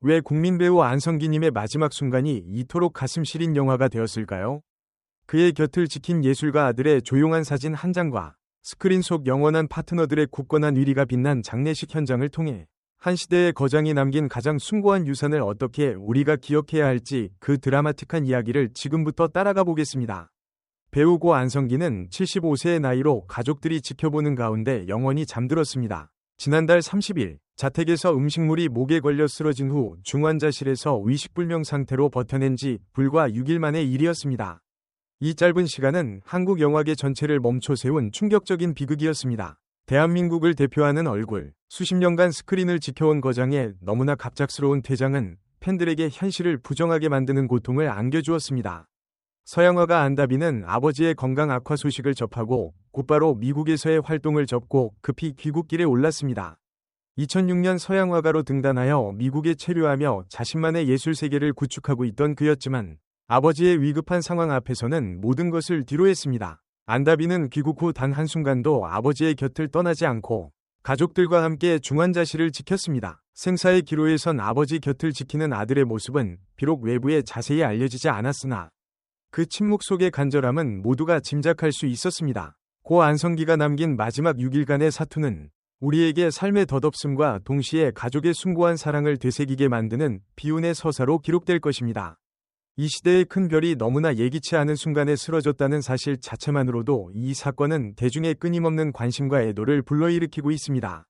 왜 국민 배우 안성기님의 마지막 순간이 이토록 가슴 시린 영화가 되었을까요? 그의 곁을 지킨 예술가 아들의 조용한 사진 한 장과 스크린 속 영원한 파트너들의 굳건한 의리가 빛난 장례식 현장을 통해 한 시대의 거장이 남긴 가장 숭고한 유산을 어떻게 우리가 기억해야 할지 그 드라마틱한 이야기를 지금부터 따라가 보겠습니다. 배우 고 안성기는 75세의 나이로 가족들이 지켜보는 가운데 영원히 잠들었습니다. 지난달 30일 자택에서 음식물이 목에 걸려 쓰러진 후 중환자실에서 의식불명 상태로 버텨낸 지 불과 6일 만의 일이었습니다. 이 짧은 시간은 한국 영화계 전체를 멈춰 세운 충격적인 비극이었습니다. 대한민국을 대표하는 얼굴, 수십 년간 스크린을 지켜온 거장의 너무나 갑작스러운 퇴장은 팬들에게 현실을 부정하게 만드는 고통을 안겨주었습니다. 서양화가 안다비는 아버지의 건강 악화 소식을 접하고 곧바로 미국에서의 활동을 접고 급히 귀국길에 올랐습니다. 2006년 서양화가로 등단하여 미국에 체류하며 자신만의 예술 세계를 구축하고 있던 그였지만 아버지의 위급한 상황 앞에서는 모든 것을 뒤로했습니다. 안다비는 귀국 후 단 한순간도 아버지의 곁을 떠나지 않고 가족들과 함께 중환자실을 지켰습니다. 생사의 기로에 선 아버지 곁을 지키는 아들의 모습은 비록 외부에 자세히 알려지지 않았으나 그 침묵 속의 간절함은 모두가 짐작할 수 있었습니다. 고 안성기가 남긴 마지막 6일간의 사투는 우리에게 삶의 덧없음과 동시에 가족의 숭고한 사랑을 되새기게 만드는 비운의 서사로 기록될 것입니다. 이 시대의 큰 별이 너무나 예기치 않은 순간에 쓰러졌다는 사실 자체만으로도 이 사건은 대중의 끊임없는 관심과 애도를 불러일으키고 있습니다.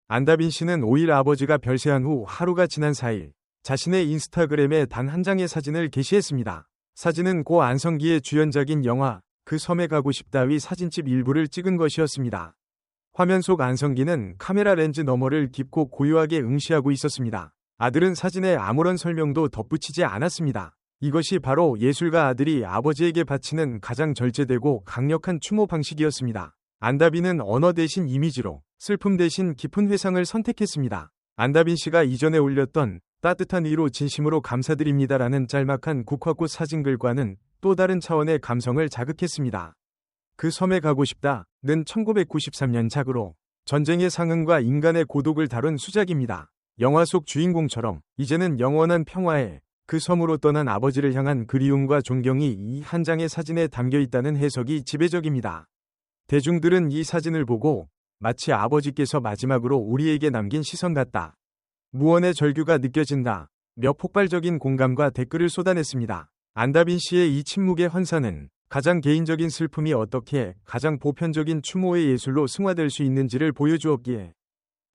안다빈 씨는 5일 아버지가 별세한 후 하루가 지난 4일 자신의 인스타그램에 단 한 장의 사진을 게시했습니다. 사진은 고 안성기의 주연작인 영화 그 섬에 가고 싶다의 사진집 일부를 찍은 것이었습니다. 화면 속 안성기는 카메라 렌즈 너머를 깊고 고요하게 응시하고 있었습니다. 아들은 사진에 아무런 설명도 덧붙이지 않았습니다. 이것이 바로 예술가 아들이 아버지에게 바치는 가장 절제되고 강력한 추모 방식이었습니다. 안다빈은 언어 대신 이미지로, 슬픔 대신 깊은 회상을 선택했습니다. 안다빈 씨가 이전에 올렸던 따뜻한 위로 진심으로 감사드립니다라는 짤막한 국화꽃 사진글과는 또 다른 차원의 감성을 자극했습니다. 그 섬에 가고 싶다는 1993년 작으로 전쟁의 상흔과 인간의 고독을 다룬 수작입니다. 영화 속 주인공처럼 이제는 영원한 평화에 그 섬으로 떠난 아버지를 향한 그리움과 존경이 이 한 장의 사진에 담겨 있다는 해석이 지배적입니다. 대중들은 이 사진을 보고 마치 아버지께서 마지막으로 우리에게 남긴 시선 같다. 무언의 절규가 느껴진다. 며 폭발적인 공감과 댓글을 쏟아냈습니다. 안다빈 씨의 이 침묵의 환사는 가장 개인적인 슬픔이 어떻게 가장 보편적인 추모의 예술로 승화될 수 있는지를 보여주었기에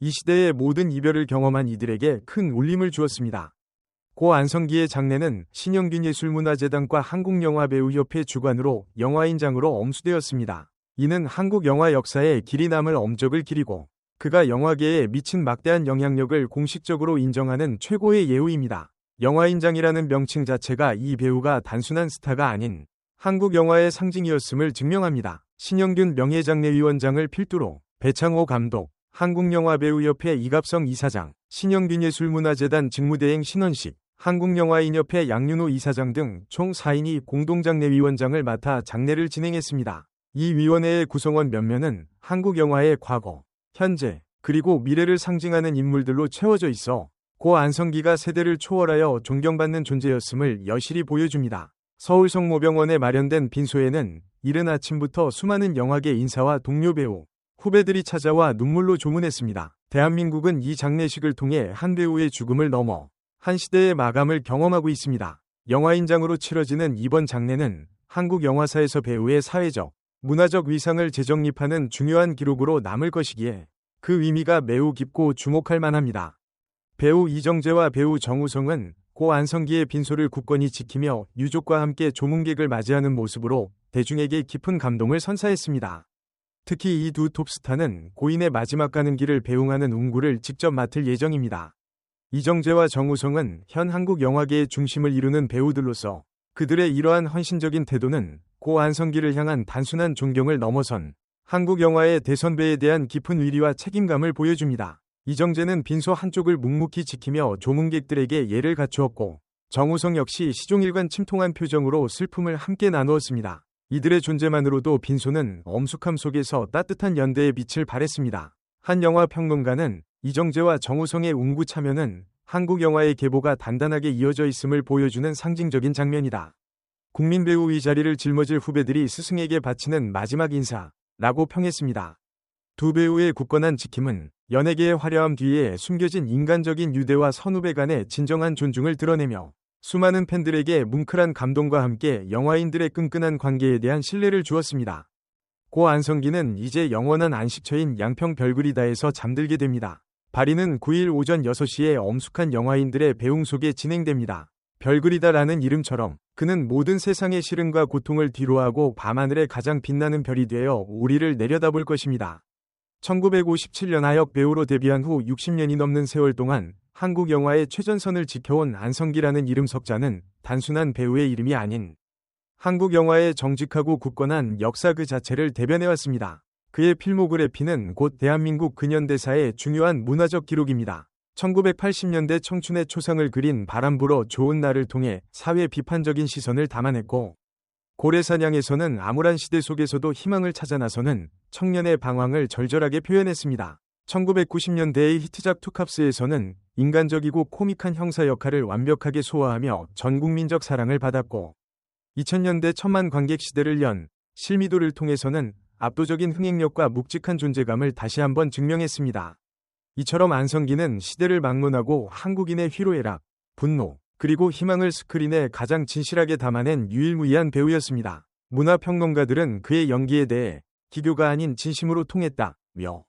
이 시대의 모든 이별을 경험한 이들에게 큰 울림을 주었습니다. 고 안성기의 장례는 신영균예술문화재단과 한국영화배우협회 주관으로 영화인장으로 엄수되었습니다. 이는 한국 영화 역사에 길이 남을 엄적을 기리고 그가 영화계에 미친 막대한 영향력을 공식적으로 인정하는 최고의 예우입니다. 영화인장이라는 명칭 자체가 이 배우가 단순한 스타가 아닌 한국 영화의 상징이었음을 증명합니다. 신영균 명예장례위원장을 필두로 배창호 감독, 한국영화배우협회 이갑성 이사장, 신영균예술문화재단 직무대행 신원식, 한국영화인협회 양윤호 이사장 등 총 4인이 공동장례위원장을 맡아 장례를 진행했습니다. 이 위원회의 구성원 몇몇은 한국 영화의 과거, 현재, 그리고 미래를 상징하는 인물들로 채워져 있어 고 안성기가 세대를 초월하여 존경받는 존재였음을 여실히 보여줍니다. 서울 성모병원에 마련된 빈소에는 이른 아침부터 수많은 영화계 인사와 동료 배우, 후배들이 찾아와 눈물로 조문했습니다. 대한민국은 이 장례식을 통해 한 배우의 죽음을 넘어 한 시대의 마감을 경험하고 있습니다. 영화인장으로 치러지는 이번 장례는 한국 영화사에서 배우의 사회적, 문화적 위상을 재정립하는 중요한 기록으로 남을 것이기에 그 의미가 매우 깊고 주목할 만합니다. 배우 이정재와 배우 정우성은 고 안성기의 빈소를 굳건히 지키며 유족과 함께 조문객을 맞이하는 모습으로 대중에게 깊은 감동을 선사했습니다. 특히 이 두 톱스타는 고인의 마지막 가는 길을 배웅하는 운구를 직접 맡을 예정입니다. 이정재와 정우성은 현 한국 영화계의 중심을 이루는 배우들로서 그들의 이러한 헌신적인 태도는 고 안성기를 향한 단순한 존경을 넘어선 한국 영화의 대선배에 대한 깊은 의리와 책임감을 보여줍니다. 이정재는 빈소 한쪽을 묵묵히 지키며 조문객들에게 예를 갖추었고 정우성 역시 시종일관 침통한 표정으로 슬픔을 함께 나누었습니다. 이들의 존재만으로도 빈소는 엄숙함 속에서 따뜻한 연대의 빛을 발했습니다. 한 영화 평론가는 이정재와 정우성의 운구 참여는 한국 영화의 계보가 단단하게 이어져 있음을 보여주는 상징적인 장면이다. 국민 배우의 자리를 짊어질 후배들이 스승에게 바치는 마지막 인사라고 평했습니다. 두 배우의 굳건한 지킴은 연예계의 화려함 뒤에 숨겨진 인간적인 유대와 선후배 간의 진정한 존중을 드러내며 수많은 팬들에게 뭉클한 감동과 함께 영화인들의 끈끈한 관계에 대한 신뢰를 주었습니다. 고 안성기는 이제 영원한 안식처인 양평 별그리다에서 잠들게 됩니다. 발인은 9일 오전 6시에 엄숙한 영화인들의 배웅 속에 진행됩니다. 별그리다라는 이름처럼 그는 모든 세상의 시름과 고통을 뒤로하고 밤하늘에 가장 빛나는 별이 되어 우리를 내려다볼 것입니다. 1957년 하역 배우로 데뷔한 후 60년이 넘는 세월 동안 한국 영화의 최전선을 지켜온 안성기라는 이름 석자는 단순한 배우의 이름이 아닌 한국 영화의 정직하고 굳건한 역사 그 자체를 대변해왔습니다. 그의 필모그래피는 곧 대한민국 근현대사의 중요한 문화적 기록입니다. 1980년대 청춘의 초상을 그린 바람 불어 좋은 날을 통해 사회 비판적인 시선을 담아냈고, 고래사냥에서는 암울한 시대 속에서도 희망을 찾아 나서는 청년의 방황을 절절하게 표현했습니다. 1990년대의 히트작 투캅스에서는 인간적이고 코믹한 형사 역할을 완벽하게 소화하며 전국민적 사랑을 받았고, 2000년대 천만 관객 시대를 연 실미도를 통해서는 압도적인 흥행력과 묵직한 존재감을 다시 한번 증명했습니다. 이처럼 안성기는 시대를 막론하고 한국인의 희로애락, 분노, 그리고 희망을 스크린에 가장 진실하게 담아낸 유일무이한 배우였습니다. 문화평론가들은 그의 연기에 대해 기교가 아닌 진심으로 통했다며,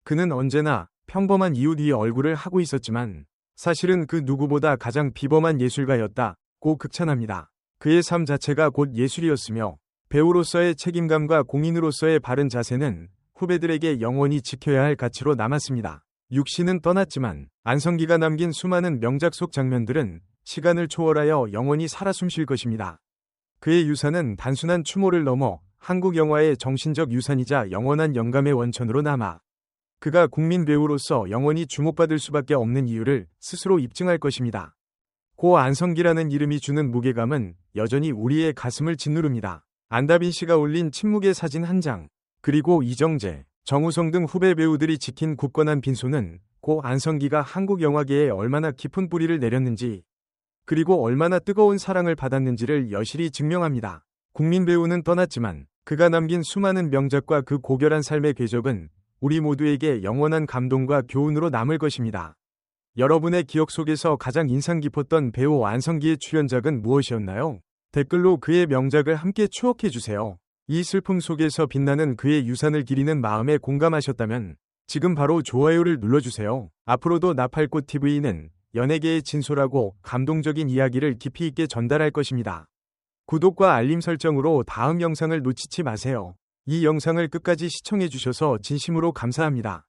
그는 언제나 평범한 이웃 위에 얼굴을 하고 있었지만 사실은 그 누구보다 가장 비범한 예술가였다고 극찬합니다. 그의 삶 자체가 곧 예술이었으며 배우로서의 책임감과 공인으로서의 바른 자세는 후배들에게 영원히 지켜야 할 가치로 남았습니다. 육신은 떠났지만 안성기가 남긴 수많은 명작 속 장면들은 시간을 초월하여 영원히 살아 숨쉴 것입니다. 그의 유산은 단순한 추모를 넘어 한국 영화의 정신적 유산이자 영원한 영감의 원천으로 남아 그가 국민 배우로서 영원히 주목받을 수밖에 없는 이유를 스스로 입증할 것입니다. 고 안성기라는 이름이 주는 무게감은 여전히 우리의 가슴을 짓누릅니다. 안다빈 씨가 올린 침묵의 사진 한 장, 그리고 이정재, 정우성 등 후배 배우들이 지킨 굳건한 빈소는 고 안성기가 한국 영화계에 얼마나 깊은 뿌리를 내렸는지, 그리고 얼마나 뜨거운 사랑을 받았는지를 여실히 증명합니다. 국민 배우는 떠났지만 그가 남긴 수많은 명작과 그 고결한 삶의 궤적은 우리 모두에게 영원한 감동과 교훈으로 남을 것입니다. 여러분의 기억 속에서 가장 인상 깊었던 배우 안성기의 출연작은 무엇이었나요? 댓글로 그의 명작을 함께 추억해주세요. 이 슬픔 속에서 빛나는 그의 유산을 기리는 마음에 공감하셨다면 지금 바로 좋아요를 눌러주세요. 앞으로도 나팔꽃TV는 연예계의 진솔하고 감동적인 이야기를 깊이 있게 전달할 것입니다. 구독과 알림 설정으로 다음 영상을 놓치지 마세요. 이 영상을 끝까지 시청해주셔서 진심으로 감사합니다.